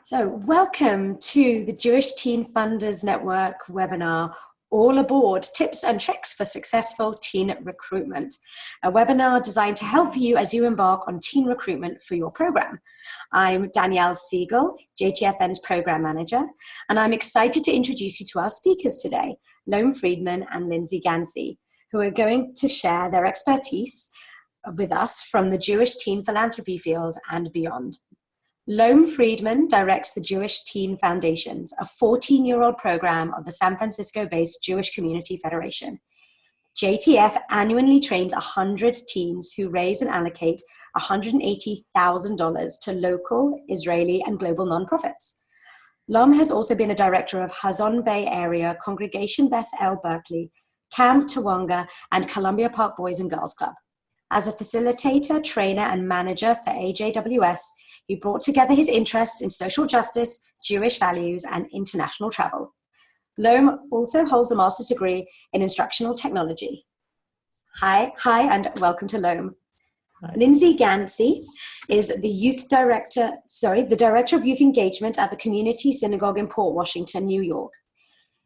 So welcome to the Jewish Teen Funders Network webinar, All Aboard, Tips and Tricks for Successful Teen Recruitment, a webinar designed to help you as you embark on teen recruitment for your program. I'm Danielle Siegel, JTFN's Program Manager, and I'm excited to introduce you to our speakers today, Friedman and Lindsay Ganci, who are going to share their expertise with us from the Jewish teen philanthropy field and beyond. Friedman directs the Jewish Teen Foundations, a 14-year-old program of the San Francisco-based Jewish Community Federation. JTF annually trains 100 teens who raise and allocate $180,000 to local, Israeli, and global nonprofits. Has also been a director of Hazon Bay Area, Congregation Beth El Berkeley, Camp Tawonga, and Columbia Park Boys and Girls Club. As a facilitator, trainer, and manager for AJWS, he brought together his interests in social justice, Jewish values, and international travel. Loam also holds a master's degree in instructional technology. Hi, and welcome to Loam. Lindsay Ganci is the Director of Youth Engagement at the Community Synagogue in Port Washington, New York.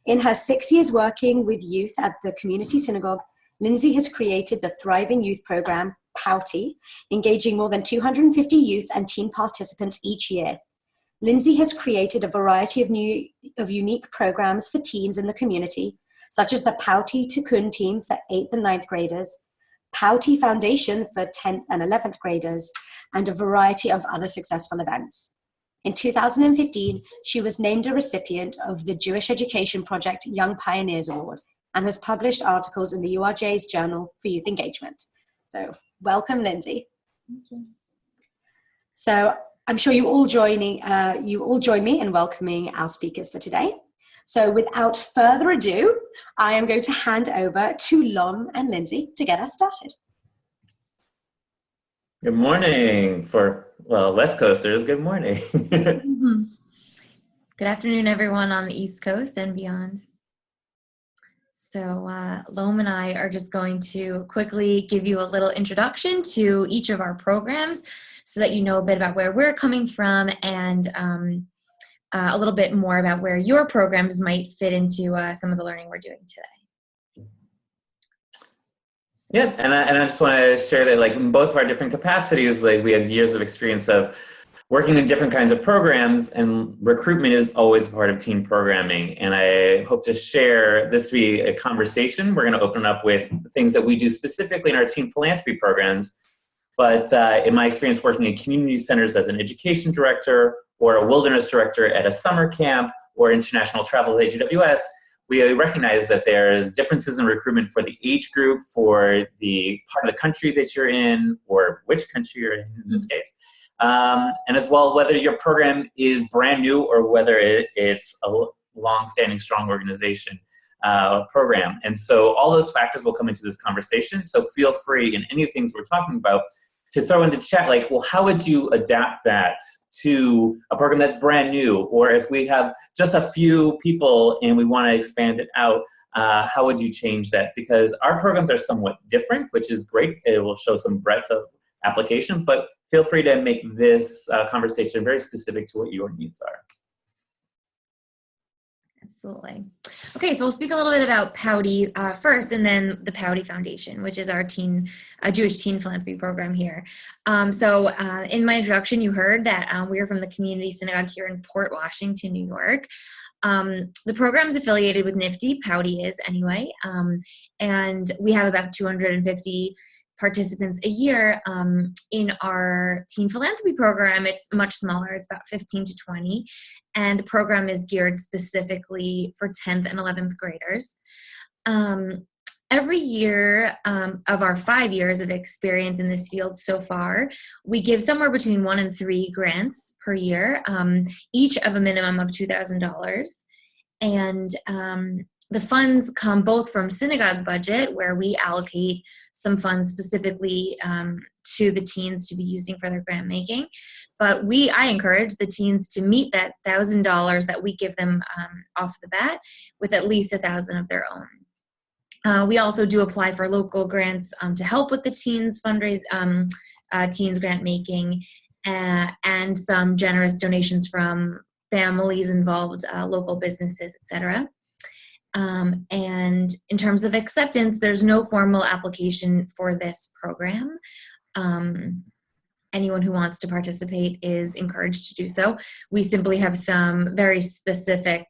In her 6 years working with youth at the Community Synagogue, Lindsay has created the Thriving Youth Program, POUTY, engaging more than 250 youth and teen participants each year. Lindsay has created a variety of unique programs for teens in the community, such as the POUTY Tikkun team for 8th and 9th graders, POUTY Foundation for 10th and 11th graders, and a variety of other successful events. In 2015, she was named a recipient of the Jewish Education Project Young Pioneers Award and has published articles in the URJ's Journal for Youth Engagement. So, welcome, Lindsay. Thank you. So I'm sure you all join me in welcoming our speakers for today. So without further ado, I am going to hand over to Lom and Lindsay to get us started. Good morning for, West Coasters, good morning. Good afternoon, everyone on the East Coast and beyond. So Loam and I are just going to quickly give you a little introduction to each of our programs so that you know a bit about where we're coming from and a little bit more about where your programs might fit into some of the learning we're doing today. Yeah, and I just want to share that in both of our different capacities, we have years of experience of working in different kinds of programs, and recruitment is always part of teen programming. And I hope to share this to be a conversation. We're going to open up with things that we do specifically in our teen philanthropy programs. But in my experience working in community centers as an education director or a wilderness director at a summer camp or international travel at AJWS, we recognize that there's differences in recruitment for the age group, for the part of the country that you're in, or which country you're in this case. And as well, whether your program is brand new or whether it's a long-standing, strong organization program. And so all those factors will come into this conversation. So feel free in any of the things we're talking about to throw into chat, how would you adapt that to a program that's brand new? Or if we have just a few people and we want to expand it out, how would you change that? Because our programs are somewhat different, which is great. It will show some breadth of application, but feel free to make this conversation very specific to what your needs are. Absolutely. Okay, so we'll speak a little bit about POUTY first, and then the POUTY Foundation, which is our Jewish teen philanthropy program here. So in my introduction, you heard that we are from the Community Synagogue here in Port Washington, New York. The program is affiliated with NIFTY, POUTY is anyway, and we have about 250 participants a year. In our teen philanthropy program, it's much smaller. It's about 15 to 20. And the program is geared specifically for 10th and 11th graders. Every year of our 5 years of experience in this field so far, we give somewhere between 1 and 3 grants per year, each of a minimum of $2,000. And the funds come both from synagogue budget, where we allocate some funds specifically to the teens to be using for their grant making. But I encourage the teens to meet that $1,000 that we give them off the bat with at least $1,000 of their own. We also do apply for local grants to help with the teens fundraise, teens grant making. and some generous donations from families involved, local businesses, etc. And in terms of acceptance, there's no formal application for this program. Anyone who wants to participate is encouraged to do so. We simply have some very specific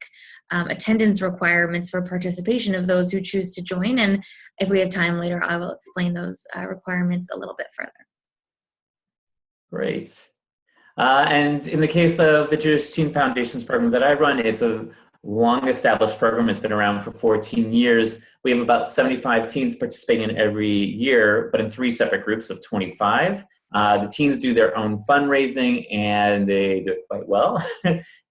attendance requirements for participation of those who choose to join. And if we have time later, I will explain those requirements a little bit further. Great. And in the case of the Jewish Teen Foundations program that I run, it's a long-established program. It's been around for 14 years. We have about 75 teens participating in every year, but in 3 separate groups of 25. The teens do their own fundraising, and they do it quite well.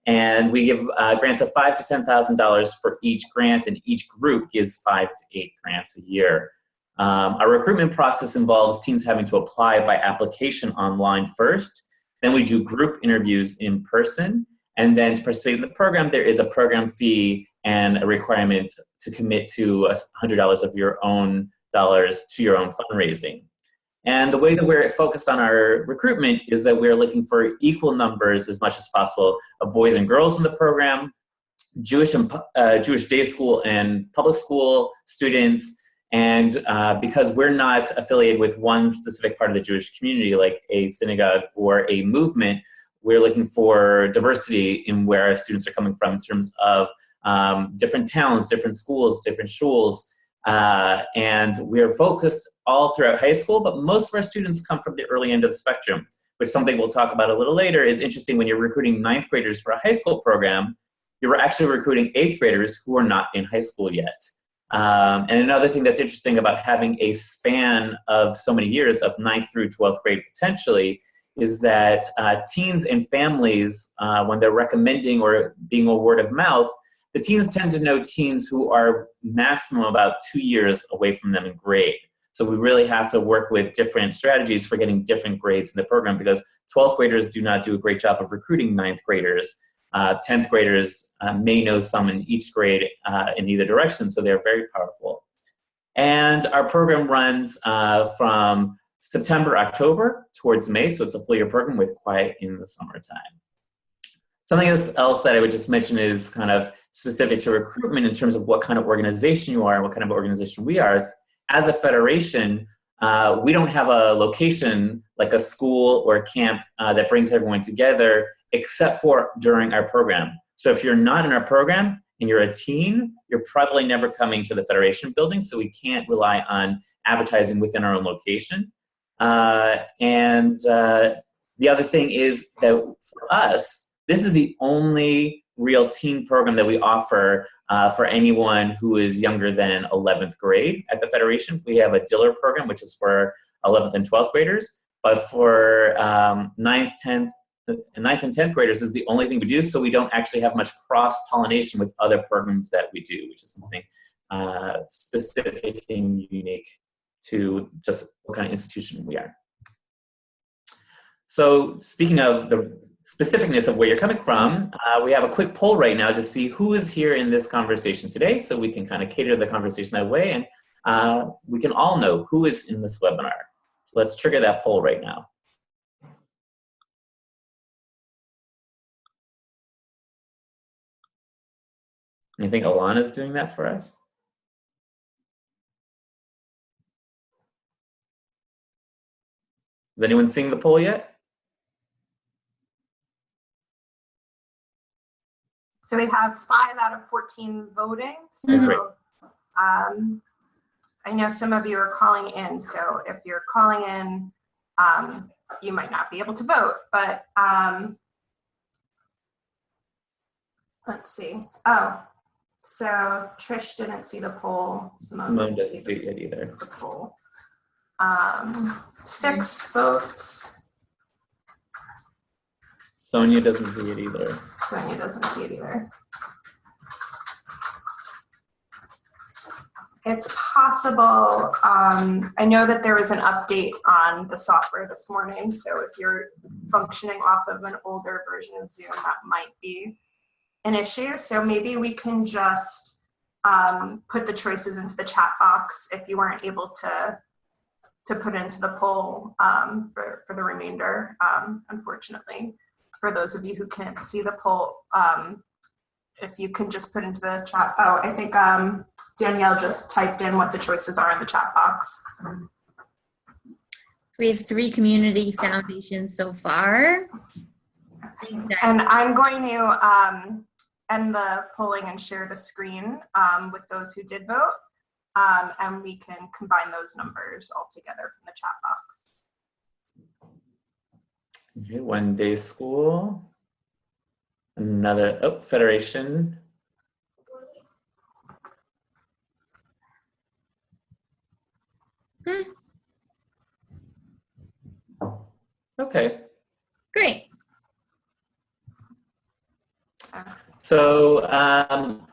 And we give grants of $5,000 to $10,000 for each grant, and each group gives 5 to 8 grants a year. Our recruitment process involves teens having to apply by application online first. Then we do group interviews in person. And then to participate in the program, there is a program fee and a requirement to commit to $100 of your own dollars to your own fundraising. And the way that we're focused on our recruitment is that we're looking for equal numbers as much as possible of boys and girls in the program, Jewish day school and public school students. And because we're not affiliated with one specific part of the Jewish community, like a synagogue or a movement, we're looking for diversity in where our students are coming from in terms of different towns, different schools, different shuls. And we're focused all throughout high school, but most of our students come from the early end of the spectrum, which something we'll talk about a little later is interesting. When you're recruiting 9th graders for a high school program, you're actually recruiting 8th graders who are not in high school yet. And another thing that's interesting about having a span of so many years of 9th through 12th grade potentially is that teens and families, when they're recommending or being a word of mouth, the teens tend to know teens who are maximum about 2 years away from them in grade. So we really have to work with different strategies for getting different grades in the program, because 12th graders do not do a great job of recruiting 9th graders. 10th graders may know some in each grade in either direction, so they're very powerful. And our program runs from September, October towards May, so it's a full year program with quiet in the summertime. Something else that I would just mention is kind of specific to recruitment in terms of what kind of organization you are and what kind of organization we are. As a federation, we don't have a location like a school or a camp that brings everyone together except for during our program. So if you're not in our program and you're a teen, you're probably never coming to the Federation building, so we can't rely on advertising within our own location. The other thing is that for us, this is the only real teen program that we offer for anyone who is younger than 11th grade at the Federation. We have a Diller program, which is for 11th and 12th graders, but for 9th and 10th graders is the only thing we do, so we don't actually have much cross-pollination with other programs that we do, which is something specific and unique to just what kind of institution we are. So speaking of the specificness of where you're coming from, we have a quick poll right now to see who is here in this conversation today, so we can kind of cater the conversation that way, and we can all know who is in this webinar. So let's trigger that poll right now. You think Alana's doing that for us? Is anyone seeing the poll yet? So we have 5 out of 14 voting. So I know some of you are calling in. So if you're calling in, you might not be able to vote, but let's see. Oh, so Trish didn't see the poll. Simone doesn't see it either. The poll. 6 votes. Sonia doesn't see it either. Sonia doesn't see it either. It's possible. I know that there was an update on the software this morning, so if you're functioning off of an older version of Zoom, that might be an issue. So maybe we can just put the choices into the chat box if you weren't able to to put into the poll for the remainder, unfortunately. For those of you who can't see the poll, if you can just put into the chat. Oh, I think Danielle just typed in what the choices are in the chat box. We have 3 community foundations so far. And I'm going to end the polling and share the screen with those who did vote. And we can combine those numbers all together from the chat box. Okay, one day school. Another, oh, Federation. Okay. Great. So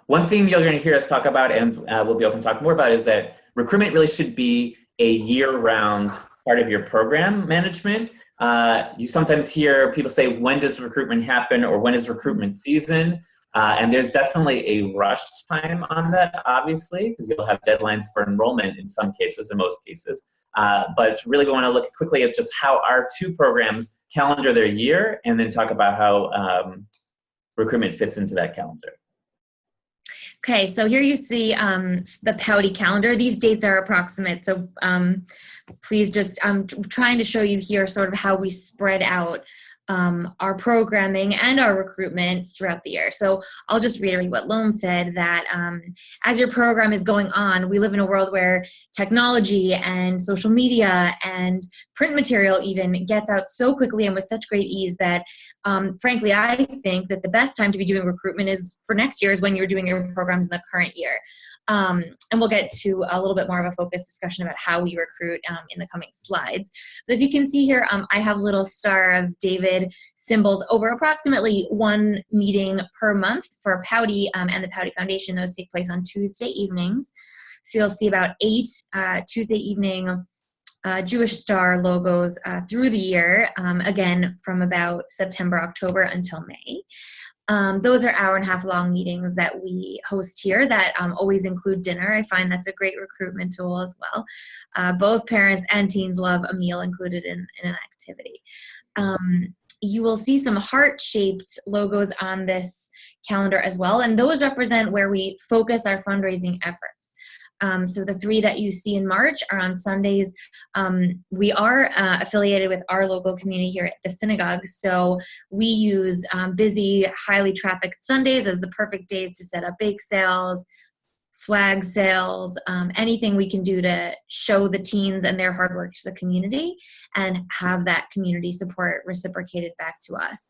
one thing you're going to hear us talk about, and we'll be open to talk more about, is that recruitment really should be a year-round part of your program management. You sometimes hear people say, when does recruitment happen, or when is recruitment season? And there's definitely a rush time on that, obviously, because you'll have deadlines for enrollment in some cases, in most cases. But really we want to look quickly at just how our 2 programs calendar their year, and then talk about how recruitment fits into that calendar. Okay, so here you see the Pouty calendar. These dates are approximate, so please just, I'm trying to show you here sort of how we spread out our programming and our recruitment throughout the year. So I'll just reiterate what Loam said, that as your program is going on, we live in a world where technology and social media and print material even gets out so quickly and with such great ease that frankly, I think that the best time to be doing recruitment is for next year, is when you're doing your programs in the current year. And we'll get to a little bit more of a focused discussion about how we recruit in the coming slides. But as you can see here, I have a little Star of David symbols over approximately 1 meeting per month for Pouty and the Pouty Foundation. Those take place on Tuesday evenings. So you'll see about 8 Tuesday evening Jewish Star logos through the year, again, from about September, October until May. Those are hour-and-a-half long meetings that we host here that always include dinner. I find that's a great recruitment tool as well. Both parents and teens love a meal included in an activity. You will see some heart-shaped logos on this calendar as well, and those represent where we focus our fundraising efforts. So the 3 that you see in March are on Sundays. We are affiliated with our local community here at the synagogue, so we use busy, highly trafficked Sundays as the perfect days to set up bake sales, swag sales, anything we can do to show the teens and their hard work to the community and have that community support reciprocated back to us.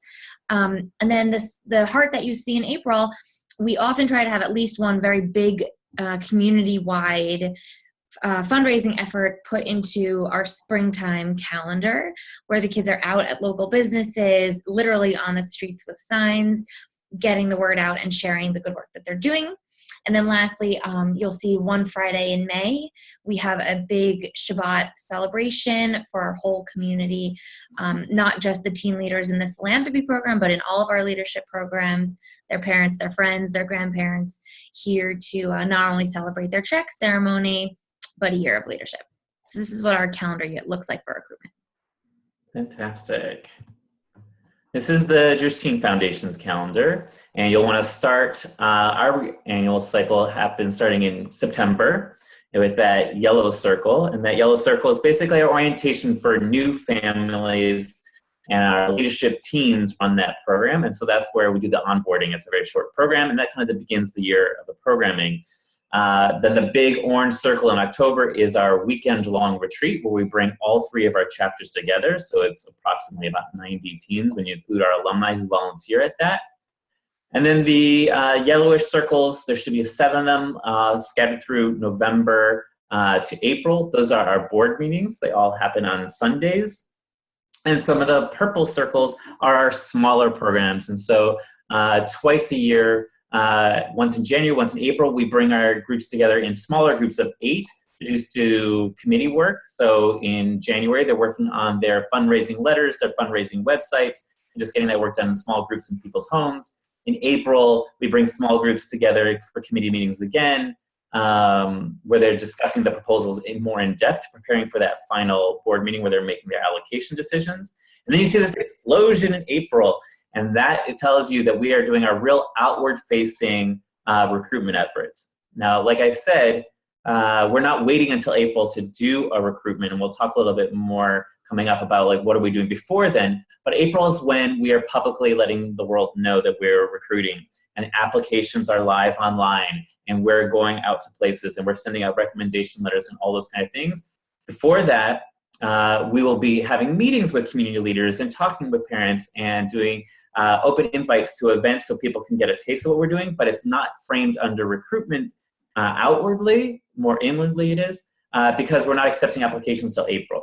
And then the heart that you see in April, we often try to have at least one very big community-wide fundraising effort put into our springtime calendar, where the kids are out at local businesses, literally on the streets with signs, getting the word out and sharing the good work that they're doing. And then lastly, you'll see one Friday in May, we have a big Shabbat celebration for our whole community, not just the teen leaders in the philanthropy program, but in all of our leadership programs, their parents, their friends, their grandparents, here to not only celebrate their check ceremony, but a year of leadership. So this is what our calendar looks like for recruitment. Fantastic. This is the Jewish Teen Foundation's calendar, and you'll want to start, our annual cycle happens starting in September with that yellow circle, and that yellow circle is basically our orientation for new families, and our leadership teams run that program, and so that's where we do the onboarding. It's a very short program, and that kind of begins the year of the programming. Then the big orange circle in October is our weekend-long retreat, where we bring all 3 of our chapters together. So it's approximately about 90 teens when you include our alumni who volunteer at that. And then the yellowish circles, there should be 7 of them scattered through November to April. Those are our board meetings. They all happen on Sundays. And some of the purple circles are our smaller programs. And so twice a year, once in January, once in April, we bring our groups together in smaller groups of 8 to just do committee work. So in January, they're working on their fundraising letters, their fundraising websites, and just getting that work done in small groups in people's homes. In April, we bring small groups together for committee meetings again. where they're discussing the proposals more in depth, preparing for that final board meeting where they're making their allocation decisions. And then you see this explosion in April, and that it tells you that we are doing our real outward-facing recruitment efforts. Now, like I said, we're not waiting until April to do a recruitment, and we'll talk a little bit more coming up about like what are we doing before then. But April is when we are publicly letting the world know that we're recruiting, and applications are live online, and we're going out to places, and we're sending out recommendation letters and all those kind of things. Before that, we will be having meetings with community leaders and talking with parents and doing open invites to events so people can get a taste of what we're doing, but it's not framed under recruitment outwardly, more inwardly it is, because we're not accepting applications till April.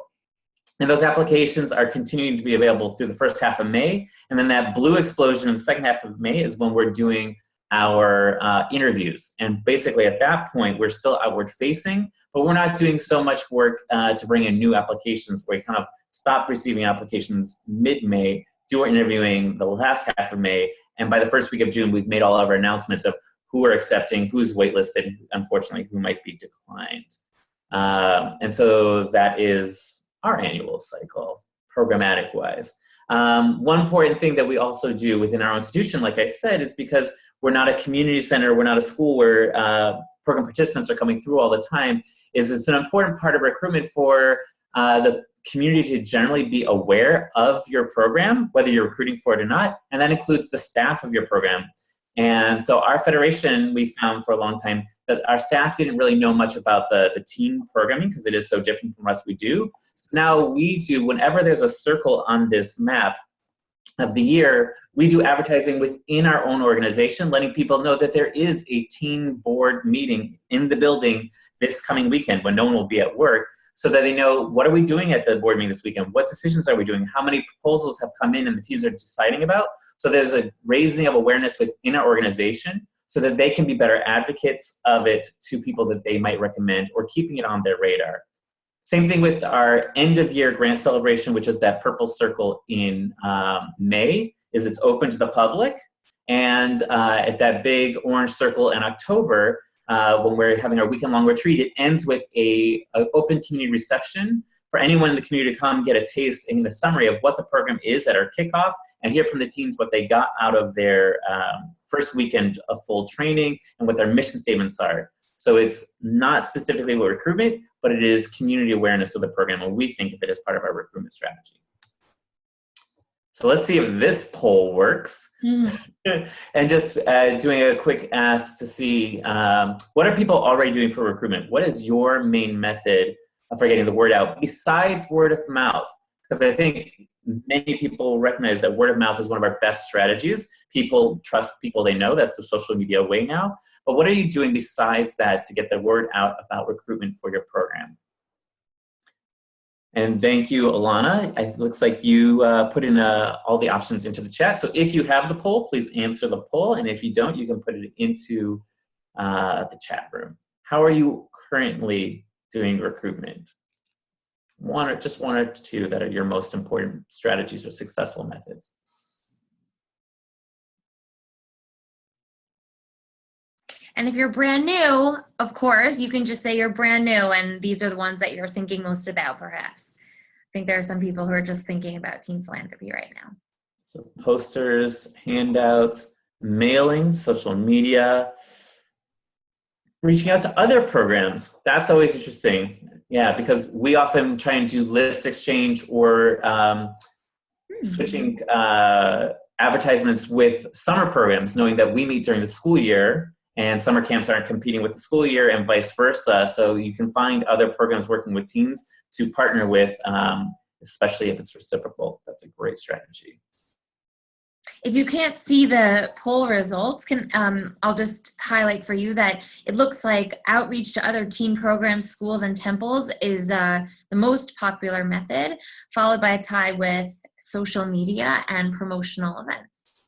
And those applications are continuing to be available through the first half of May, and then that blue explosion in the second half of May is when we're doing our interviews. And basically at that point, we're still outward facing, but we're not doing so much work to bring in new applications. We kind of stop receiving applications mid-May, do our interviewing the last half of May, and by the first week of June, we've made all of our announcements of who we're accepting, who's waitlisted, unfortunately, who might be declined. And so that is our annual cycle, programmatic-wise. One important thing that we also do within our institution, like I said, is because we're not a community center, we're not a school where program participants are coming through all the time, is it's an important part of recruitment for the community to generally be aware of your program, whether you're recruiting for it or not, and that includes the staff of your program. And so our federation, we found for a long time that our staff didn't really know much about the teen programming because it is so different from us we do. So now we do, whenever there's a circle on this map of the year, we do advertising within our own organization, letting people know that there is a teen board meeting in the building this coming weekend when no one will be at work, so that they know, what are we doing at the board meeting this weekend? What decisions are we doing? How many proposals have come in and the teams are deciding about? So there's a raising of awareness within our organization so that they can be better advocates of it to people that they might recommend or keeping it on their radar. Same thing with our end of year grant celebration, which is that purple circle in May, is it's open to the public. And at that big orange circle in October, when we're having our weekend-long retreat, it ends with an open community reception for anyone in the community to come get a taste in the summary of what the program is at our kickoff and hear from the teams what they got out of their first weekend of full training and what their mission statements are. So it's not specifically with recruitment, but it is community awareness of the program, and we think of it as part of our recruitment strategy. So let's see if this poll works. And just doing a quick ask to see, what are people already doing for recruitment? What is your main method for getting the word out besides word of mouth? Because I think many people recognize that word of mouth is one of our best strategies. People trust people they know. That's the social media way now. But what are you doing besides that to get the word out about recruitment for your program? And thank you, Alana. It looks like you put in all the options into the chat. So if you have the poll, please answer the poll. And if you don't, you can put it into the chat room. How are you currently doing recruitment? Just one or two that are your most important strategies or successful methods. And if you're brand new, of course, you can just say you're brand new and these are the ones that you're thinking most about, perhaps. I think there are some people who are just thinking about teen philanthropy right now. So posters, handouts, mailings, social media, reaching out to other programs. That's always interesting. Yeah, because we often try and do list exchange or switching advertisements with summer programs, knowing that we meet during the school year and summer camps aren't competing with the school year and vice versa. So you can find other programs working with teens to partner with, especially if it's reciprocal. That's a great strategy. If you can't see the poll results, I'll just highlight for you that it looks like outreach to other teen programs, schools, and temples is the most popular method, followed by a tie with social media and promotional events.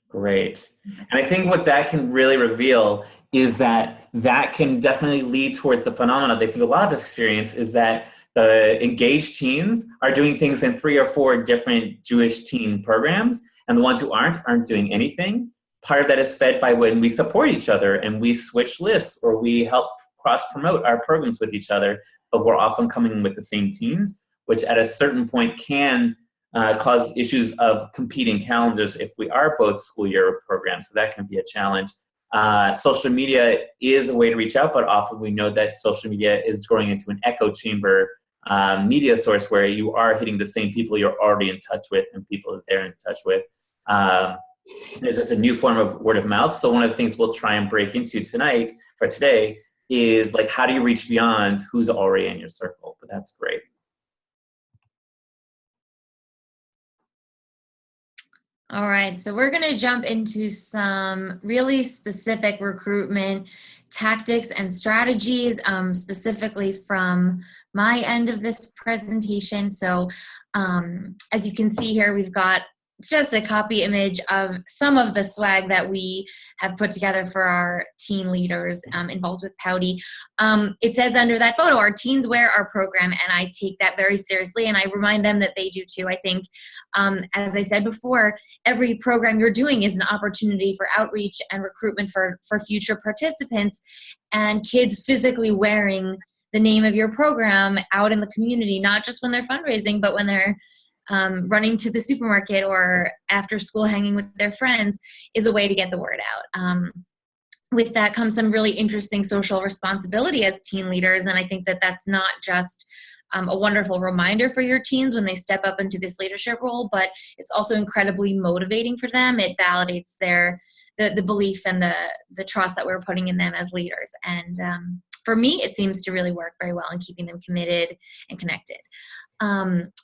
Great. And I think what that can really reveal is that that can definitely lead towards the phenomenon that I think a lot of us experience is that the engaged teens are doing things in 3 or 4 different Jewish teen programs, and the ones who aren't doing anything. part of that is fed by when we support each other and we switch lists or we help cross-promote our programs with each other, but we're often coming with the same teens, which at a certain point can cause issues of competing calendars if we are both school year programs. So that can be a challenge. Social media is a way to reach out, but often we know that social media is growing into an echo chamber media source where you are hitting the same people you're already in touch with and people that they're in touch with. There's just a new form of word of mouth. So one of the things we'll try and break into today is like, how do you reach beyond who's already in your circle? But that's great. All right, so we're going to jump into some really specific recruitment tactics and strategies, specifically from my end of this presentation. So as you can see here, we've got just a copy image of some of the swag that we have put together for our teen leaders involved with Pouty. It says under that photo, our teens wear our program, and I take that very seriously, and I remind them that they do too. I think, as I said before, every program you're doing is an opportunity for outreach and recruitment for future participants, and kids physically wearing the name of your program out in the community, not just when they're fundraising, but when they're running to the supermarket or after school hanging with their friends, is a way to get the word out. With that comes some really interesting social responsibility as teen leaders, and I think that that's not just a wonderful reminder for your teens when they step up into this leadership role, but it's also incredibly motivating for them. It validates the belief and the trust that we're putting in them as leaders. And for me, it seems to really work very well in keeping them committed and connected.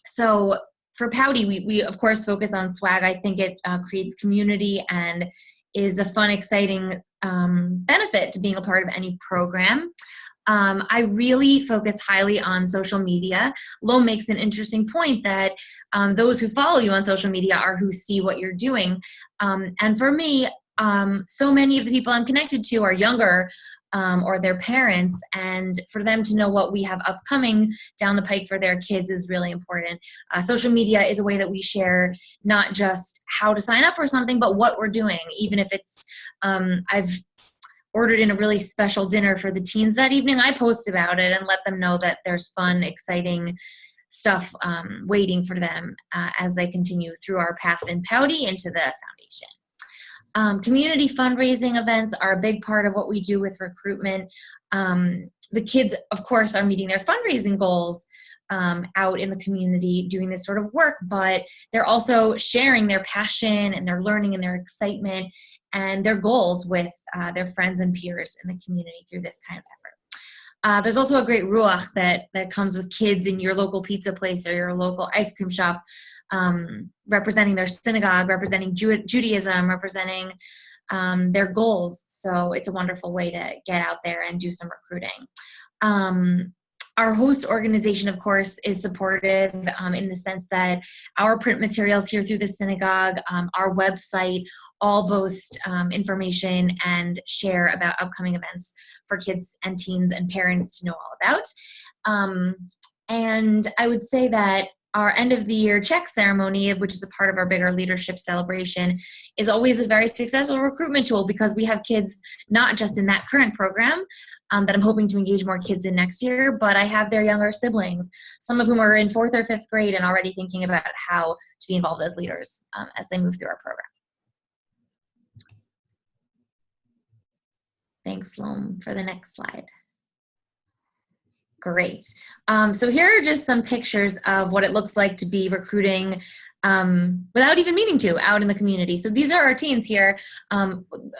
So for Pouty, we of course focus on swag. I think it creates community and is a fun, exciting benefit to being a part of any program. I really focus highly on social media. Lo makes an interesting point that those who follow you on social media are who see what you're doing. And for me, so many of the people I'm connected to are younger or their parents, and for them to know what we have upcoming down the pike for their kids is really important. Social media is a way that we share not just how to sign up for something, but what we're doing. Even if it's, I've ordered in a really special dinner for the teens that evening, I post about it and let them know that there's fun, exciting stuff waiting for them as they continue through our path in Pouty into the foundation. Community fundraising events are a big part of what we do with recruitment. The kids, of course, are meeting their fundraising goals out in the community doing this sort of work, but they're also sharing their passion and their learning and their excitement and their goals with their friends and peers in the community through this kind of effort. There's also a great ruach that comes with kids in your local pizza place or your local ice cream shop, representing their synagogue, representing Judaism, representing their goals. So it's a wonderful way to get out there and do some recruiting. Our host organization, of course, is supportive in the sense that our print materials here through the synagogue, our website, all boast information and share about upcoming events for kids and teens and parents to know all about. And I would say that our end of the year check ceremony, which is a part of our bigger leadership celebration, is always a very successful recruitment tool because we have kids not just in that current program that I'm hoping to engage more kids in next year, but I have their younger siblings, some of whom are in 4th or 5th grade and already thinking about how to be involved as leaders as they move through our program. Thanks, Loam, for the next slide. Great. So here are just some pictures of what it looks like to be recruiting without even meaning to out in the community. So these are our teens here.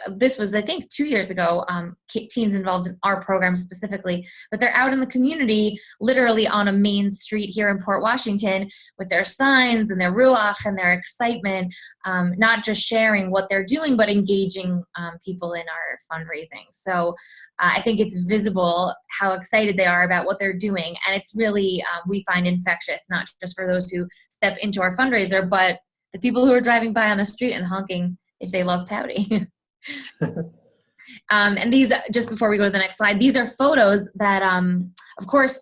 This was, I think, 2 years ago, teens involved in our program specifically, but they're out in the community, literally on a main street here in Port Washington with their signs and their ruach and their excitement, not just sharing what they're doing, but engaging people in our fundraising. So I think it's visible how excited they are about what they're doing. And it's really, we find infectious, not just for those who step into our fundraiser, but the people who are driving by on the street and honking if they love Pouty. And these, just before we go to the next slide, these are photos that, of course,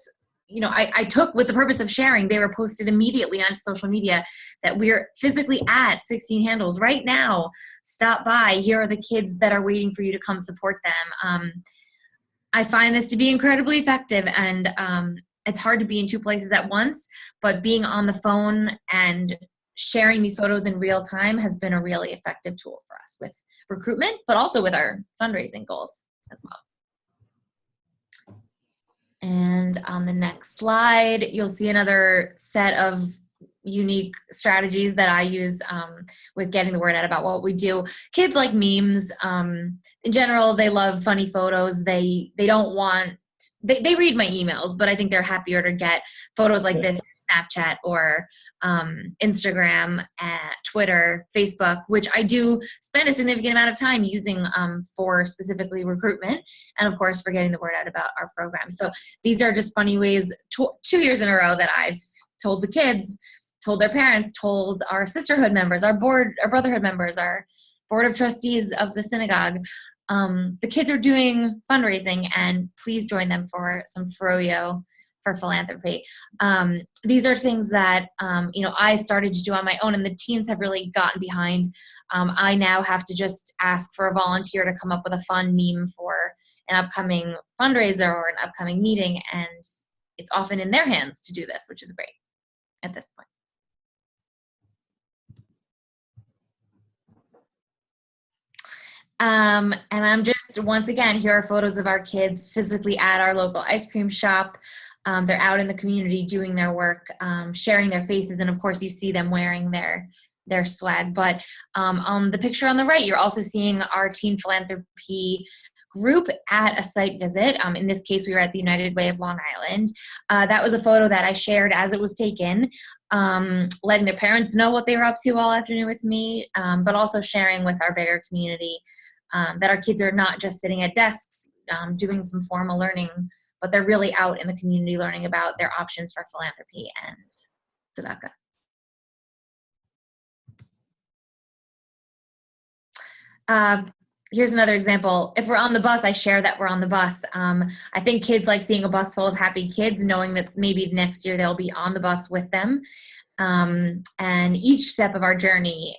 I took with the purpose of sharing. They were posted immediately onto social media that we're physically at 16 Handles right now. Stop by. Here are the kids that are waiting for you to come support them. I find this to be incredibly effective, and it's hard to be in two places at once, but being on the phone and sharing these photos in real time has been a really effective tool for us with recruitment, but also with our fundraising goals as well. And on the next slide, you'll see another set of unique strategies that I use with getting the word out about what we do. Kids like memes. In general, they love funny photos. They don't want, they read my emails, but I think they're happier to get photos like this, Snapchat or Instagram, Twitter, Facebook, which I do spend a significant amount of time using for specifically recruitment, and of course for getting the word out about our program. So these are just funny ways, 2 years in a row that I've told the kids, told their parents, told our sisterhood members, our brotherhood members, our board of trustees of the synagogue. The kids are doing fundraising, and please join them for some froyo for philanthropy. These are things that, I started to do on my own, and the teens have really gotten behind. I now have to just ask for a volunteer to come up with a fun meme for an upcoming fundraiser or an upcoming meeting, and it's often in their hands to do this, which is great at this point. And I'm just, once again, here are photos of our kids physically at our local ice cream shop. They're out in the community doing their work, sharing their faces, and of course you see them wearing their swag. But on the picture on the right, you're also seeing our teen philanthropy group at a site visit. In this case, we were at the United Way of Long Island. That was a photo that I shared as it was taken, letting their parents know what they were up to all afternoon with me, but also sharing with our bigger community that our kids are not just sitting at desks doing some formal learning, but they're really out in the community learning about their options for philanthropy and tzedakah. Here's another example. If we're on the bus, I share that we're on the bus. I think kids like seeing a bus full of happy kids, knowing that maybe next year they'll be on the bus with them. And each step of our journey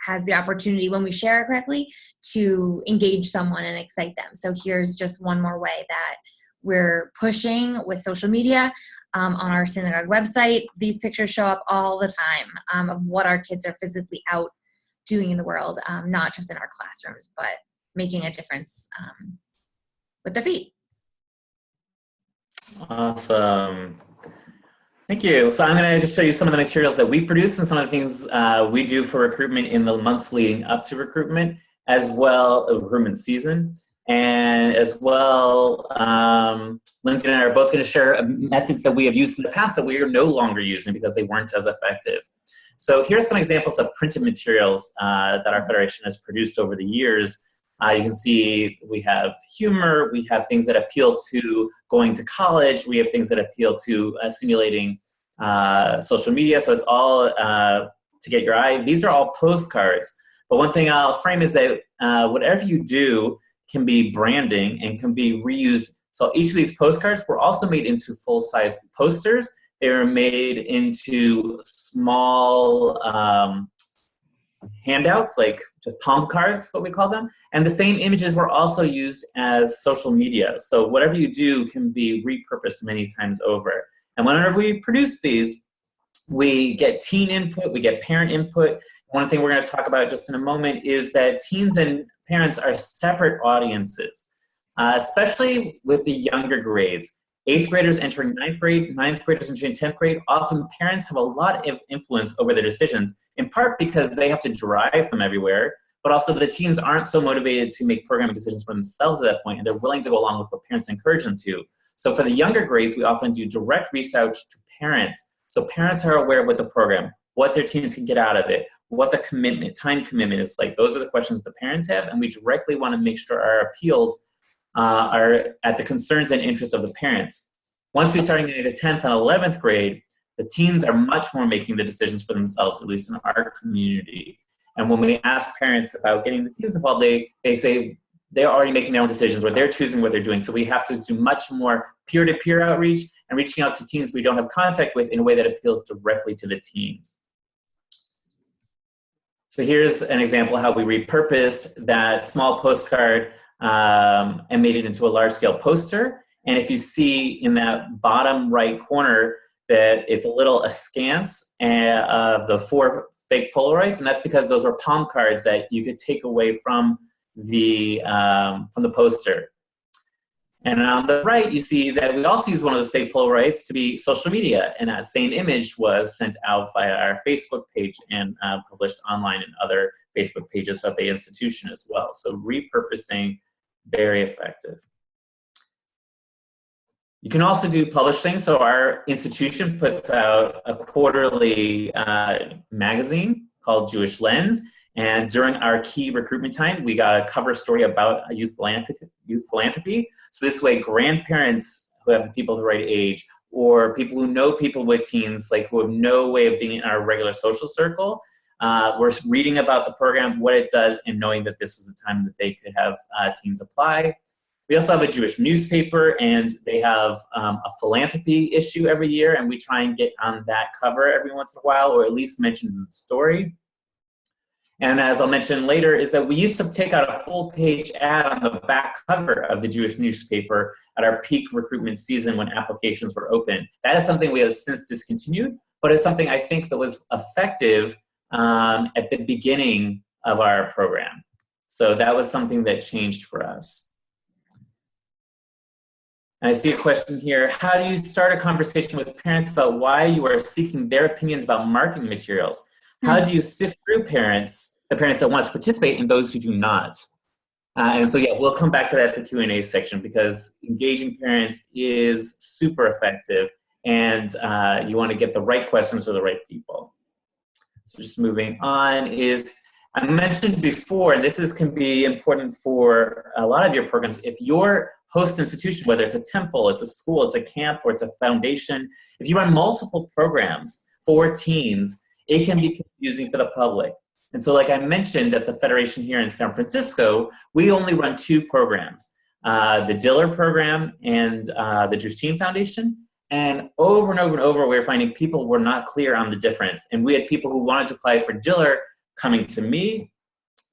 has the opportunity, when we share it correctly, to engage someone and excite them. So here's just one more way that we're pushing with social media. On our synagogue website, these pictures show up all the time of what our kids are physically out doing in the world, not just in our classrooms, but making a difference with their feet. Awesome. Thank you. So I'm going to just show you some of the materials that we produce and some of the things we do for recruitment in the months leading up to recruitment, as well as recruitment season. And as well, Lindsay and I are both going to share methods that we have used in the past that we are no longer using because they weren't as effective. So here's some examples of printed materials that our federation has produced over the years. You can see we have humor, we have things that appeal to going to college, we have things that appeal to simulating social media, so it's all to get your eye. These are all postcards, but one thing I'll frame is that whatever you do can be branding and can be reused. So each of these postcards were also made into full-size posters. They were made into small handouts, like just palm cards, what we call them. And the same images were also used as social media. So whatever you do can be repurposed many times over. And whenever we produce these, we get teen input, we get parent input. One thing we're going to talk about just in a moment is that teens and parents are separate audiences, especially with the younger grades. 8th graders entering 9th grade, 9th graders entering 10th grade, often parents have a lot of influence over their decisions, in part because they have to drive them everywhere, but also the teens aren't so motivated to make programming decisions for themselves at that point, and they're willing to go along with what parents encourage them to. So for the younger grades, we often do direct reach out to parents. So parents are aware of what the program, what their teens can get out of it, what the commitment, time commitment is like. Those are the questions the parents have, and we directly want to make sure our appeals are at the concerns and interests of the parents. Once we start getting to 10th and 11th grade, the teens are much more making the decisions for themselves, at least in our community. And when we ask parents about getting the teens involved, they say they're already making their own decisions, or they're choosing what they're doing. So we have to do much more peer-to-peer outreach and reaching out to teens we don't have contact with in a way that appeals directly to the teens. So here's an example how we repurposed that small postcard and made it into a large-scale poster. And if you see in that bottom right corner that it's a little askance of the 4 fake Polaroids, and that's because those were palm cards that you could take away from the poster. And on the right, you see that we also use one of those fake Polaroids to be social media, and that same image was sent out via our Facebook page and published online in other Facebook pages of the institution as well. So repurposing, very effective. You can also do publishing. So our institution puts out a quarterly magazine called Jewish Lens. And during our key recruitment time, we got a cover story about youth philanthropy. So this way, grandparents who have people the right age, or people who know people with teens, like who have no way of being in our regular social circle, were reading about the program, what it does, and knowing that this was the time that they could have teens apply. We also have a Jewish newspaper, and they have a philanthropy issue every year, and we try and get on that cover every once in a while, or at least mention in the story. And as I'll mention later, is that we used to take out a full-page ad on the back cover of the Jewish newspaper at our peak recruitment season when applications were open. That is something we have since discontinued, but it's something I think that was effective at the beginning of our program. So that was something that changed for us. And I see a question here. How do you start a conversation with parents about why you are seeking their opinions about marketing materials? How do you sift through the parents that want to participate and those who do not? And so, yeah, we'll come back to that at the Q&A section, because engaging parents is super effective, and you want to get the right questions to the right people. So just moving on is, I mentioned before, and this can be important for a lot of your programs, if your host institution, whether it's a temple, it's a school, it's a camp, or it's a foundation, if you run multiple programs for teens, it can be confusing for the public. And so, like I mentioned, at the Federation here in San Francisco, we only run 2 programs, the Diller program and the Jewish Teen Foundation. And over and over and over, we were finding people were not clear on the difference. And we had people who wanted to apply for Diller coming to me,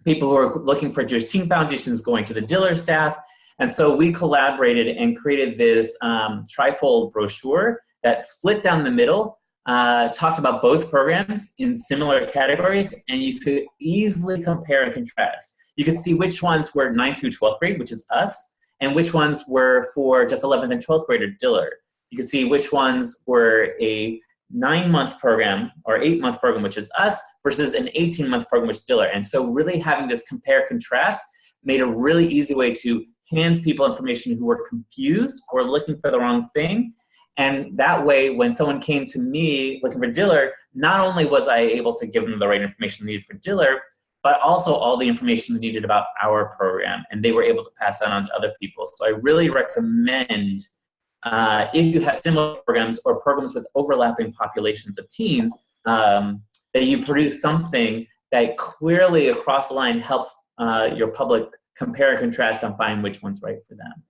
people who were looking for Jewish Teen Foundations going to the Diller staff. And so we collaborated and created this trifold brochure that split down the middle, talked about both programs in similar categories, and you could easily compare and contrast. You could see which ones were 9th through 12th grade, which is us, and which ones were for just 11th and 12th grade or Diller. You could see which ones were a 9-month program or 8-month program, which is us, versus an 18-month program, which is Diller. And so really having this compare contrast made a really easy way to hand people information who were confused or looking for the wrong thing. And that way, when someone came to me looking for Diller, not only was I able to give them the right information needed for Diller, but also all the information they needed about our program, and they were able to pass that on to other people. So I really recommend, if you have similar programs or programs with overlapping populations of teens, that you produce something that clearly across the line helps your public compare and contrast and find which one's right for them.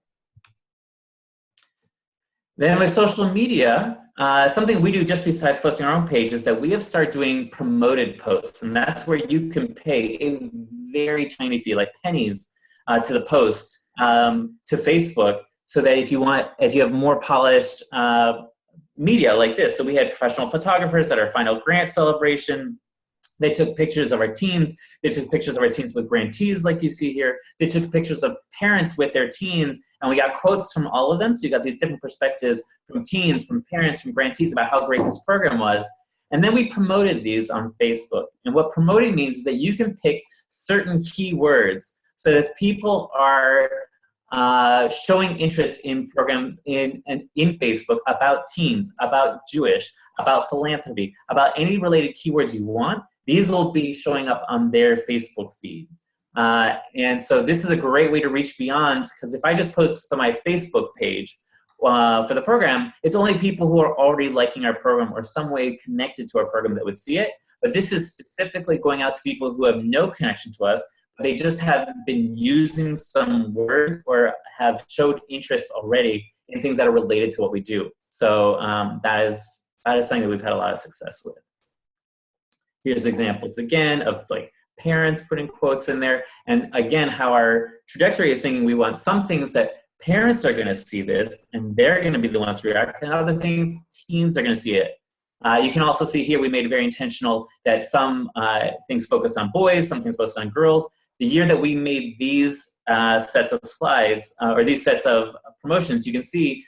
Then with social media, something we do just besides posting our own page is that we have started doing promoted posts, and that's where you can pay a very tiny fee, like pennies, to the post, to Facebook, so that if you have more polished media like this. So we had professional photographers at our final grant celebration. They took pictures of our teens. They took pictures of our teens with grantees like you see here. They took pictures of parents with their teens, and we got quotes from all of them. So you got these different perspectives from teens, from parents, from grantees about how great this program was. And then we promoted these on Facebook. And what promoting means is that you can pick certain keywords so that if people are showing interest in programs in Facebook about teens, about Jewish, about philanthropy, about any related keywords you want, these will be showing up on their Facebook feed. And so this is a great way to reach beyond, because if I just post to my Facebook page for the program, it's only people who are already liking our program or some way connected to our program that would see it. But this is specifically going out to people who have no connection to us. They just have been using some words or have showed interest already in things that are related to what we do. So that is something that we've had a lot of success with. Here's examples again of like parents putting quotes in there. And again, how our trajectory is thinking we want some things that parents are going to see this and they're going to be the ones to react, and other things teens are going to see it. You can also see here we made it very intentional that some things focus on boys, some things focus on girls. The year that we made these sets of slides, or these sets of promotions, you can see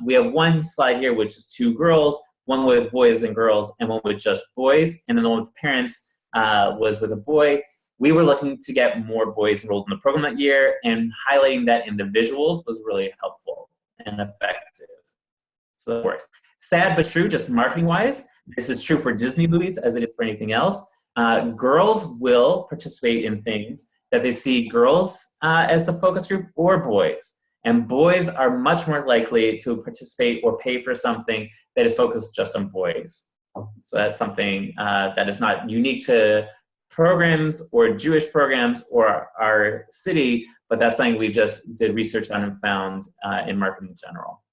we have one slide here which is 2 girls, one with boys and girls, and one with just boys, and then the one with parents was with a boy. We were looking to get more boys enrolled in the program that year, and highlighting that in the visuals was really helpful and effective. So it works. Sad but true, just marketing-wise, this is true for Disney movies as it is for anything else. Girls will participate in things that they see girls as the focus group or boys. And boys are much more likely to participate or pay for something that is focused just on boys. So that's something that is not unique to programs or Jewish programs or our city, but that's something we just did research on and found in marketing in general.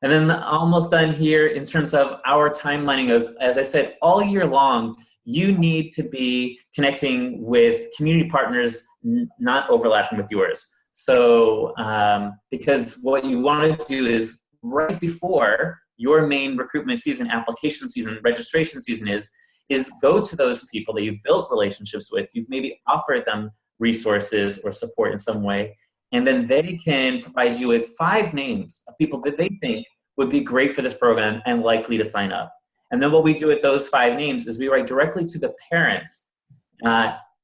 And then almost done here in terms of our timelining of, as I said, all year long, you need to be connecting with community partners, not overlapping with yours. So, because what you want to do is right before your main recruitment season, application season, registration season is go to those people that you've built relationships with, you've maybe offered them resources or support in some way, and then they can provide you with 5 names of people that they think would be great for this program and likely to sign up. And then what we do with those 5 names is we write directly to the parents,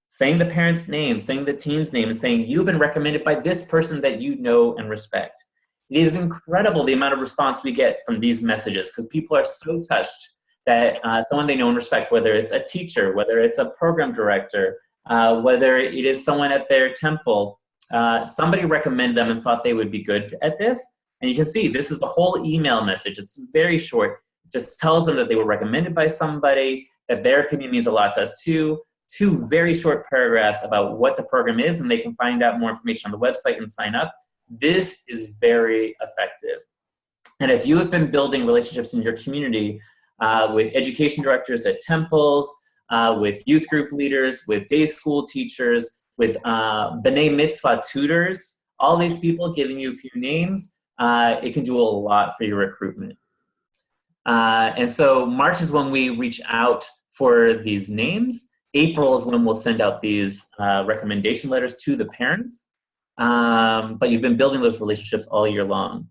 saying the parent's name, saying the teen's name, and saying, you've been recommended by this person that you know and respect. It is incredible the amount of response we get from these messages, because people are so touched that someone they know and respect, whether it's a teacher, whether it's a program director, whether it is someone at their temple, somebody recommended them and thought they would be good at this. And you can see this is the whole email message. It's very short. It just tells them that they were recommended by somebody, that their opinion means a lot to us too. 2 very short paragraphs about what the program is, and they can find out more information on the website and sign up. This is very effective. And if you have been building relationships in your community with education directors at temples, with youth group leaders, with day school teachers, with B'nai Mitzvah tutors, all these people giving you a few names, it can do a lot for your recruitment. And so March is when we reach out for these names. April is when we'll send out these recommendation letters to the parents. But you've been building those relationships all year long.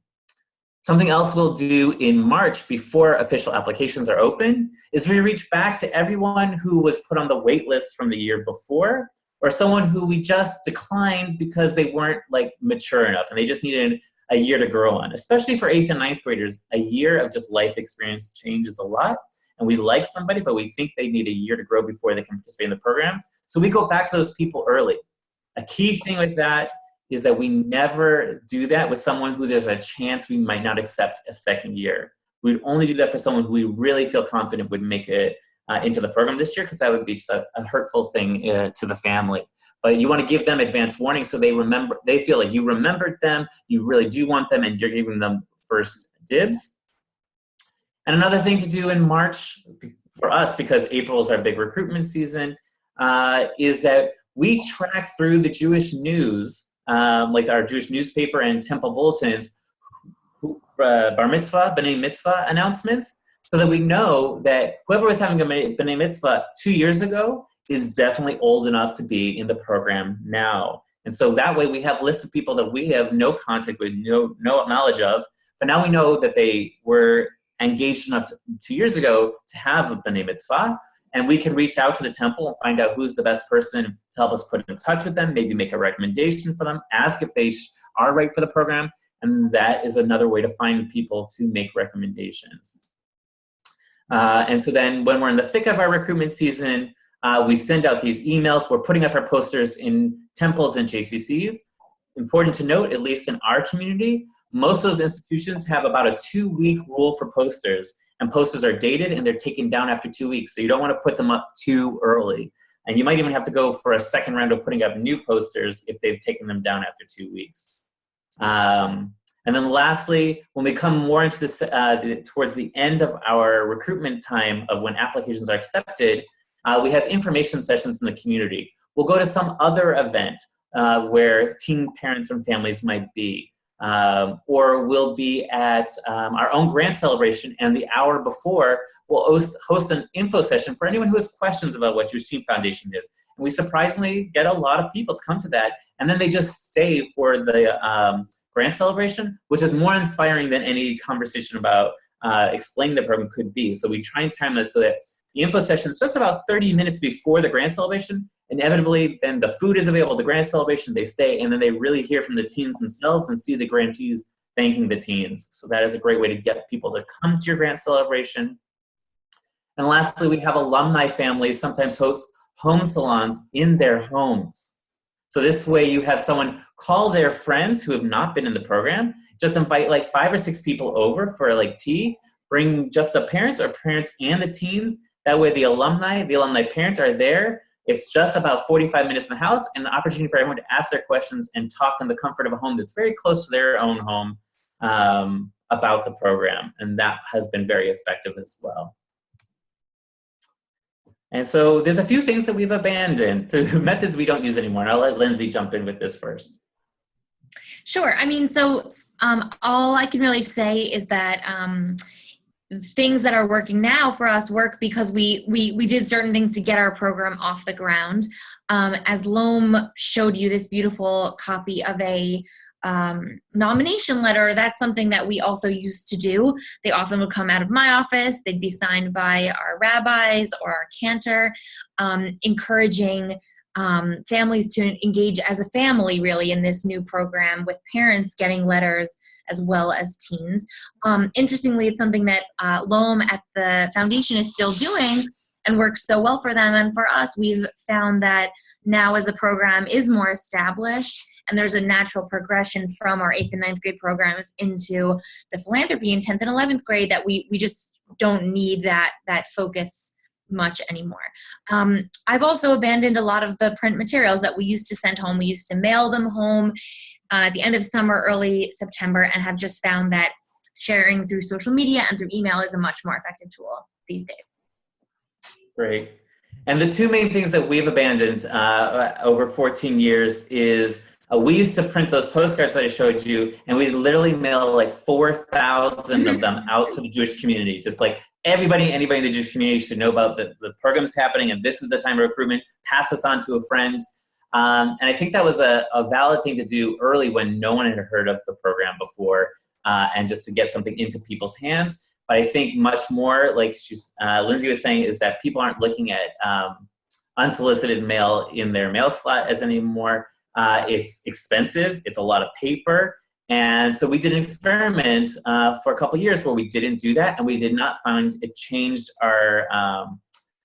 Something else we'll do in March before official applications are open is we reach back to everyone who was put on the wait list from the year before, or someone who we just declined because they weren't like mature enough and they just needed a year to grow on. Especially for 8th and 9th graders, a year of just life experience changes a lot. And we like somebody, but we think they need a year to grow before they can participate in the program. So we go back to those people early. A key thing like that is that we never do that with someone who there's a chance we might not accept a second year. We'd only do that for someone who we really feel confident would make it into the program this year, because that would be just a hurtful thing to the family. But you want to give them advance warning so they feel like you remembered them, you really do want them, and you're giving them first dibs. And another thing to do in March for us, because April is our big recruitment season, is that we track through the Jewish news, like our Jewish newspaper and temple bulletins, bar mitzvah, b'nai mitzvah announcements, so that we know that whoever was having a b'nai mitzvah 2 years ago is definitely old enough to be in the program now. And so that way we have lists of people that we have no contact with, no knowledge of, but now we know that they were engaged enough 2 years ago to have a b'nai mitzvah, and we can reach out to the temple and find out who's the best person to help us put in touch with them, maybe make a recommendation for them, ask if they are right for the program, and that is another way to find people to make recommendations. And so then when we're in the thick of our recruitment season, we send out these emails. We're putting up our posters in temples and JCCs. Important to note, at least in our community, most of those institutions have about a 2-week rule for posters, and posters are dated and they're taken down after 2 weeks. So you don't want to put them up too early. And you might even have to go for a second round of putting up new posters if they've taken them down after 2 weeks. And then lastly, when we come more into this, towards the end of our recruitment time of when applications are accepted, we have information sessions in the community. We'll go to some other event where teen parents and families might be, or we'll be at our own grant celebration, and the hour before, we'll host an info session for anyone who has questions about what Jewish Teen Foundation is. And we surprisingly get a lot of people to come to that, and then they just stay for the grant celebration, which is more inspiring than any conversation about explaining the program could be. So we try and time this so that the info session is just about 30 minutes before the grant celebration. Inevitably, then the food is available at the grant celebration, they stay, and then they really hear from the teens themselves and see the grantees thanking the teens. So that is a great way to get people to come to your grant celebration. And lastly, we have alumni families sometimes host home salons in their homes. So this way you have someone call their friends who have not been in the program, just invite like 5 or 6 people over for like tea, bring just the parents or parents and the teens. That way the alumni parent are there. It's just about 45 minutes in the house and the opportunity for everyone to ask their questions and talk in the comfort of a home that's very close to their own home about the program. And that has been very effective as well. And so there's a few things that we've abandoned, the methods we don't use anymore. And I'll let Lindsay jump in with this first. Sure. I mean, so all I can really say is that things that are working now for us work because we did certain things to get our program off the ground. As Loam showed you this beautiful copy of a nomination letter, that's something that we also used to do. They often would come out of my office. They'd be signed by our rabbis or our cantor, encouraging families to engage as a family really in this new program, with parents getting letters as well as teens. Interestingly, it's something that Loam at the foundation is still doing and works so well for them and for us. We've found that now as a program is more established, and there's a natural progression from our 8th and 9th grade programs into the philanthropy in 10th and 11th grade, that we just don't need that focus much anymore. I've also abandoned a lot of the print materials that we used to send home. We used to mail them home at the end of summer, early September, and have just found that sharing through social media and through email is a much more effective tool these days. Great. And the two main things that we've abandoned over 14 years is we used to print those postcards that I showed you, and we'd literally mail like 4,000 of them out to the Jewish community. Just like anybody in the Jewish community should know about the program's happening, and this is the time of recruitment. Pass this on to a friend. And I think that was a valid thing to do early when no one had heard of the program before, and just to get something into people's hands. But I think much more, like Lindsay was saying, is that people aren't looking at unsolicited mail in their mail slot as anymore. It's expensive. It's a lot of paper. And so we did an experiment for a couple of years where we didn't do that, and we did not find it changed our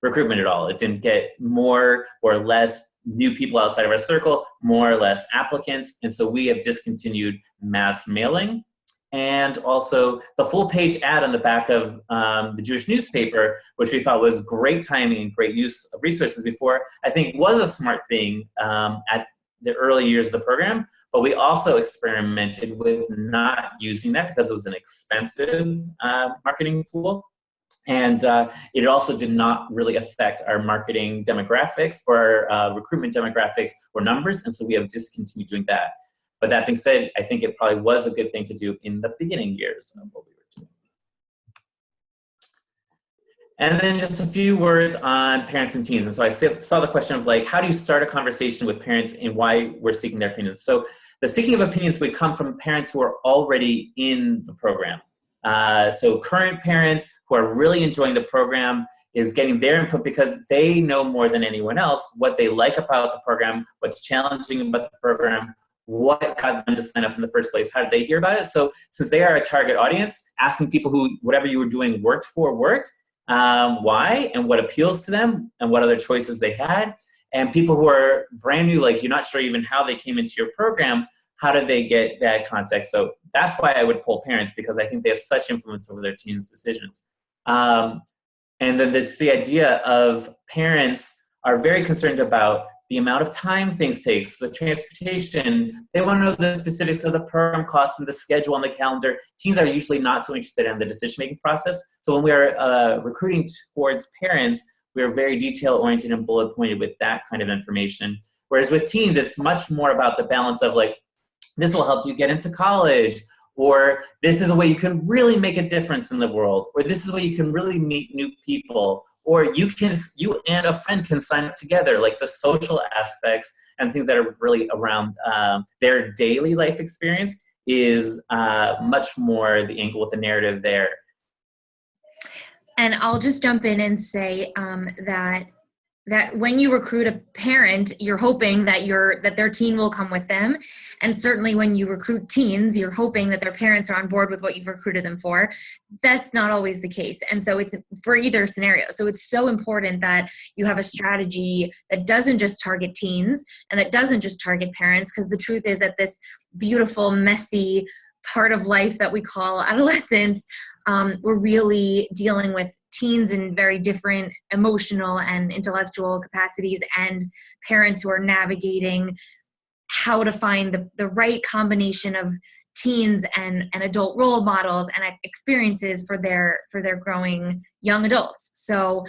recruitment at all. It didn't get more or less new people outside of our circle, more or less applicants. And so we have discontinued mass mailing. And also the full page ad on the back of the Jewish newspaper, which we thought was great timing and great use of resources before, I think was a smart thing at the early years of the program. But we also experimented with not using that because it was an expensive marketing tool. And it also did not really affect our marketing demographics or recruitment demographics or numbers. And so we have discontinued doing that. But that being said, I think it probably was a good thing to do in the beginning years of what we were doing. And then just a few words on parents and teens. And so I saw the question of like, how do you start a conversation with parents and why we're seeking their opinions? So the seeking of opinions would come from parents who are already in the program. So current parents who are really enjoying the program is getting their input because they know more than anyone else what they like about the program, what's challenging about the program, what got them to sign up in the first place, how did they hear about it? So since they are a target audience, asking people who whatever you were doing worked, why and what appeals to them and what other choices they had. And people who are brand new, like you're not sure even how they came into your program, how did they get that context? So that's why I would poll parents, because I think they have such influence over their teens' decisions. And then there's the idea of parents are very concerned about the amount of time things takes, the transportation. They want to know the specifics of the program costs and the schedule on the calendar. Teens are usually not so interested in the decision-making process. So when we are recruiting towards parents, we are very detail-oriented and bullet-pointed with that kind of information. Whereas with teens, it's much more about the balance of like, this will help you get into college, or this is a way you can really make a difference in the world, or this is a way you can really meet new people, or you and a friend can sign up together, like the social aspects and things that are really around their daily life experience is much more the angle with the narrative there. And I'll just jump in and say that when you recruit a parent, you're hoping that their teen will come with them. And certainly when you recruit teens, you're hoping that their parents are on board with what you've recruited them for. That's not always the case. And so it's for either scenario. So it's so important that you have a strategy that doesn't just target teens and that doesn't just target parents, because the truth is that this beautiful, messy part of life that we call adolescence, we're really dealing with teens in very different emotional and intellectual capacities, and parents who are navigating how to find the right combination of teens and adult role models and experiences for their growing young adults. So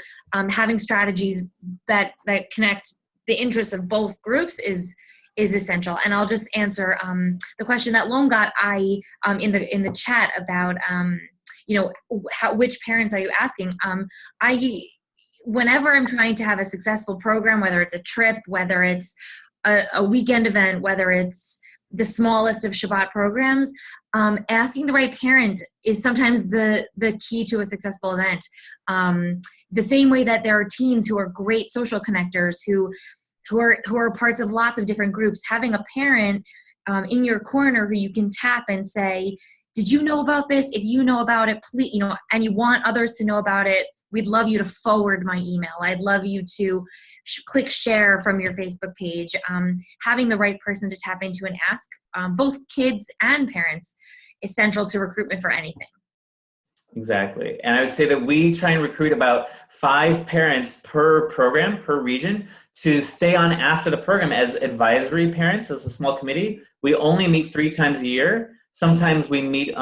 having strategies that connect the interests of both groups is essential. And I'll just answer the question that Loam got in the chat about which parents are you asking? Whenever I'm trying to have a successful program, whether it's a trip, whether it's a weekend event, whether it's the smallest of Shabbat programs, asking the right parent is sometimes the key to a successful event. The same way that there are teens who are great social connectors, who are parts of lots of different groups, having a parent in your corner who you can tap and say, did you know about this? If you know about it, please, and you want others to know about it, we'd love you to forward my email. I'd love you to click share from your Facebook page. Having the right person to tap into and ask, both kids and parents, is central to recruitment for anything. Exactly. And I would say that we try and recruit about 5 parents per program, per region, to stay on after the program as advisory parents, as a small committee. We only meet 3 times a year. Sometimes we meet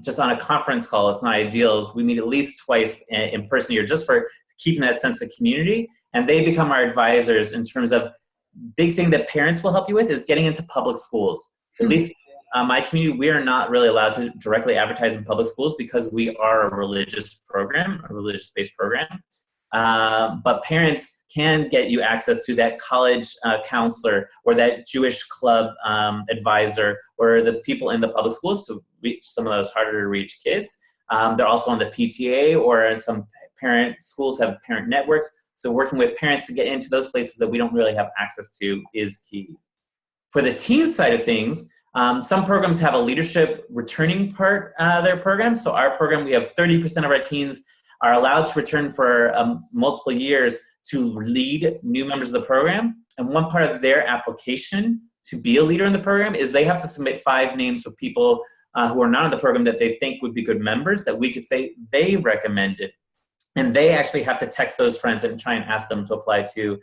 just on a conference call. It's not ideal. We meet at least twice in person a year just for keeping that sense of community. And they become our advisors in terms of big thing that parents will help you with is getting into public schools. At least my community, we are not really allowed to directly advertise in public schools because we are a religious program, a religious-based program. But parents can get you access to that college counselor or that Jewish club advisor or the people in the public schools to reach some of those harder to reach kids. They're also on the PTA, or some parent schools have parent networks. So working with parents to get into those places that we don't really have access to is key. For the teen side of things, some programs have a leadership returning part of their program. So our program, we have 30% of our teens are allowed to return for multiple years to lead new members of the program. And one part of their application to be a leader in the program is they have to submit 5 names of people who are not in the program that they think would be good members, that we could say they recommended. And they actually have to text those friends and try and ask them to apply to.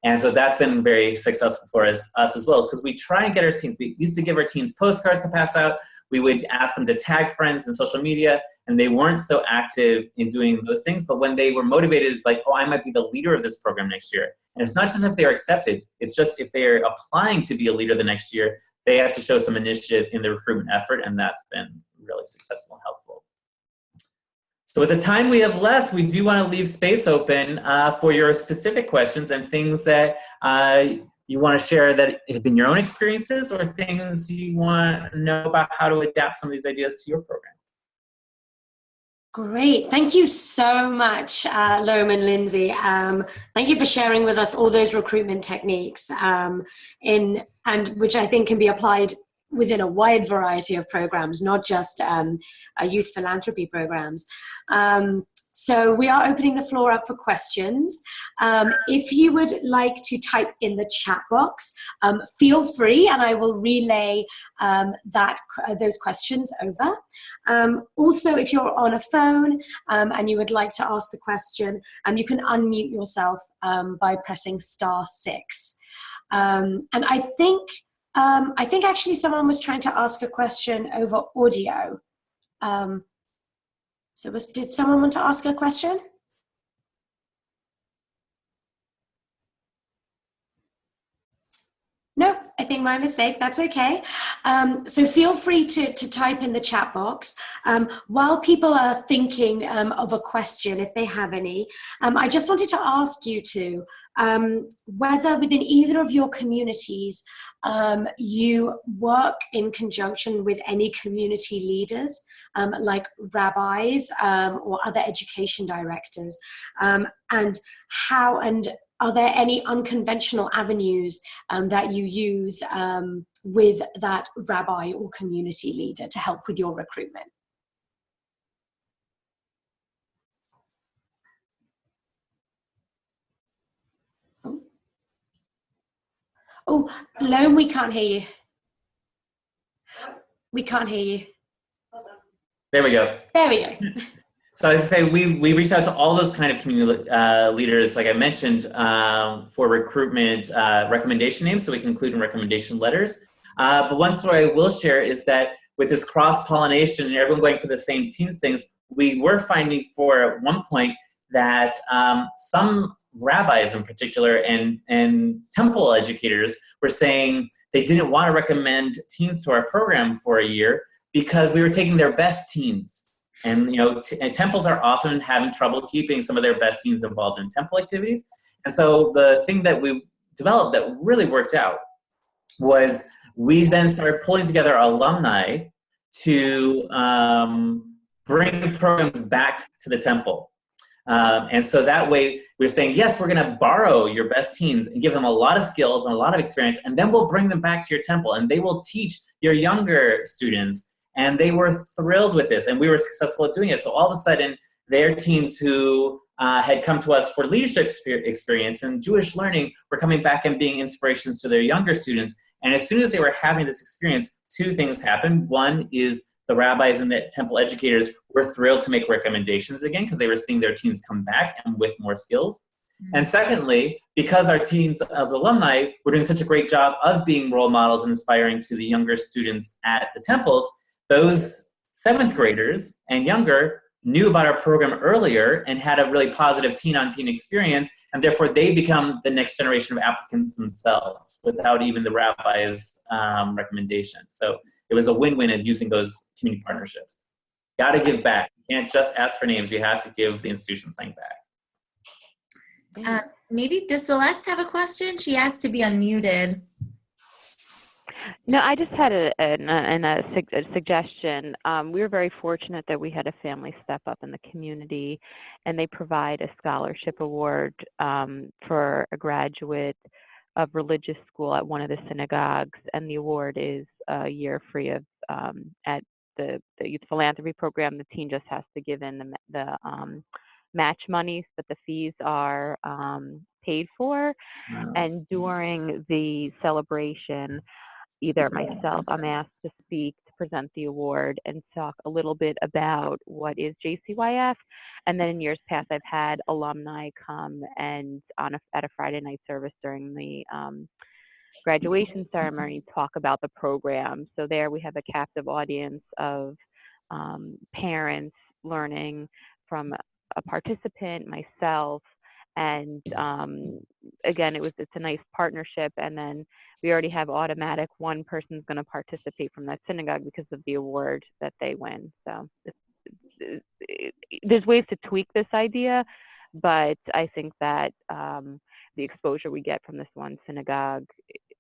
And so that's been very successful for us as well, because we try and get our teens. We used to give our teens postcards to pass out. We would ask them to tag friends in social media, and they weren't so active in doing those things. But when they were motivated, it's like, oh, I might be the leader of this program next year. And it's not just if they're accepted, it's just if they're applying to be a leader the next year, they have to show some initiative in the recruitment effort, and that's been really successful and helpful. So with the time we have left, we do want to leave space open for your specific questions and things that you want to share that have been your own experiences, or things you want to know about how to adapt some of these ideas to your program. Great. Thank you so much, Loam and Lindsay. Thank you for sharing with us all those recruitment techniques, and which I think can be applied within a wide variety of programs, not just youth philanthropy programs. So we are opening the floor up for questions. If you would like to type in the chat box, feel free, and I will relay those questions over. Also, if you're on a phone and you would like to ask the question, you can unmute yourself by pressing *6. And I think actually someone was trying to ask a question over audio. Did someone want to ask a question? No, I think my mistake, that's okay. So feel free to type in the chat box. While people are thinking of a question, if they have any, I just wanted to ask you two, whether within either of your communities, you work in conjunction with any community leaders, like rabbis or other education directors, and are there any unconventional avenues that you use with that rabbi or community leader to help with your recruitment? Oh, Loam, we can't hear you. We can't hear you. There we go. There we go. So I'd say we reached out to all those kind of community leaders, like I mentioned, for recruitment recommendation names, so we can include in recommendation letters. But one story I will share is that with this cross-pollination and everyone going for the same teams things, we were finding at one point that some rabbis in particular and temple educators were saying they didn't want to recommend teens to our program for a year because we were taking their best teens. And and temples are often having trouble keeping some of their best teens involved in temple activities. And so the thing that we developed that really worked out was we then started pulling together alumni to bring programs back to the temple. And so that way we're saying, yes, we're going to borrow your best teens and give them a lot of skills and a lot of experience, and then we'll bring them back to your temple and they will teach your younger students. And they were thrilled with this, and we were successful at doing it. So all of a sudden, their teams who had come to us for leadership experience and Jewish learning were coming back and being inspirations to their younger students. And as soon as they were having this experience, two things happened. One is the rabbis and the temple educators were thrilled to make recommendations again because they were seeing their teens come back and with more skills. And secondly, because our teens as alumni were doing such a great job of being role models and inspiring to the younger students at the temples, those 7th graders and younger knew about our program earlier and had a really positive teen-on-teen experience, and therefore they become the next generation of applicants themselves without even the rabbi's recommendation. So it was a win-win of using those community partnerships. Got to give back. You can't just ask for names. You have to give the institution something back. Maybe does Celeste have a question? She asked to be unmuted. No, I just had a suggestion. We were very fortunate that we had a family step up in the community, and they provide a scholarship award for a graduate of religious school at one of the synagogues, and the award is a year free of at the youth philanthropy program. The teen just has to give in the match money, but the fees are paid for. And during the celebration, either myself, I'm asked to speak, to present the award and talk a little bit about what is JCYF. And then in years past, I've had alumni come and at a Friday night service during the graduation ceremony talk about the program. So there we have a captive audience of parents learning from a participant, myself, and again, it's a nice partnership. And then we already have automatic one person's going to participate from that synagogue because of the award that they win. So there's ways to tweak this idea, but I think that the exposure we get from this one synagogue,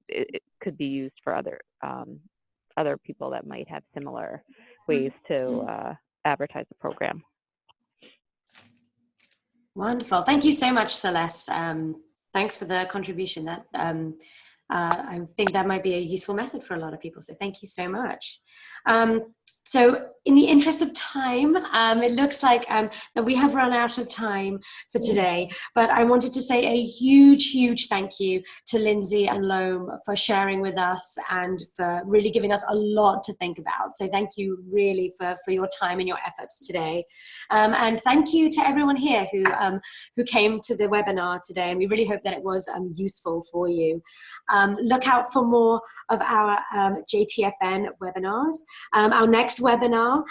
it could be used for other people that might have similar ways to advertise the program. Wonderful. Thank you so much, Celeste. Thanks for the contribution. I think that might be a useful method for a lot of people. So thank you so much. So in the interest of time, it looks like that we have run out of time for today, but I wanted to say a huge, huge thank you to Lindsay and Loam for sharing with us and for really giving us a lot to think about. So thank you really for your time and your efforts today. And thank you to everyone here who came to the webinar today, and we really hope that it was useful for you. Look out for more of our JTFN webinars. Our next webinar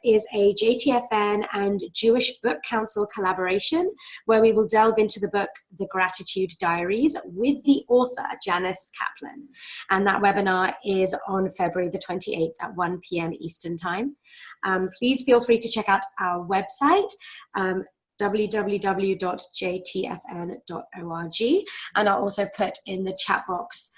is a JTFN and Jewish Book Council collaboration, where we will delve into the book The Gratitude Diaries with the author Janice Kaplan. And that webinar is on February the 28th at 1 p.m. Eastern Time. Please feel free to check out our website, www.jtfn.org, and I'll also put in the chat box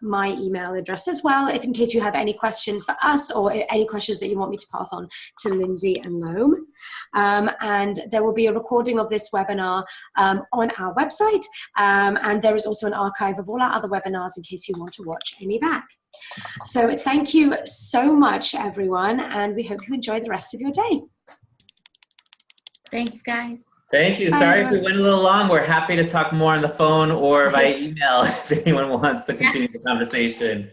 my email address as well, if in case you have any questions for us or any questions that you want me to pass on to Lindsay and Loam. And there will be a recording of this webinar on our website, and there is also an archive of all our other webinars in case you want to watch any back. So thank you so much, everyone, and we hope you enjoy the rest of your day. Thanks, guys. Thank you. Sorry if we went a little long. We're happy to talk more on the phone or by email if anyone wants to continue the conversation.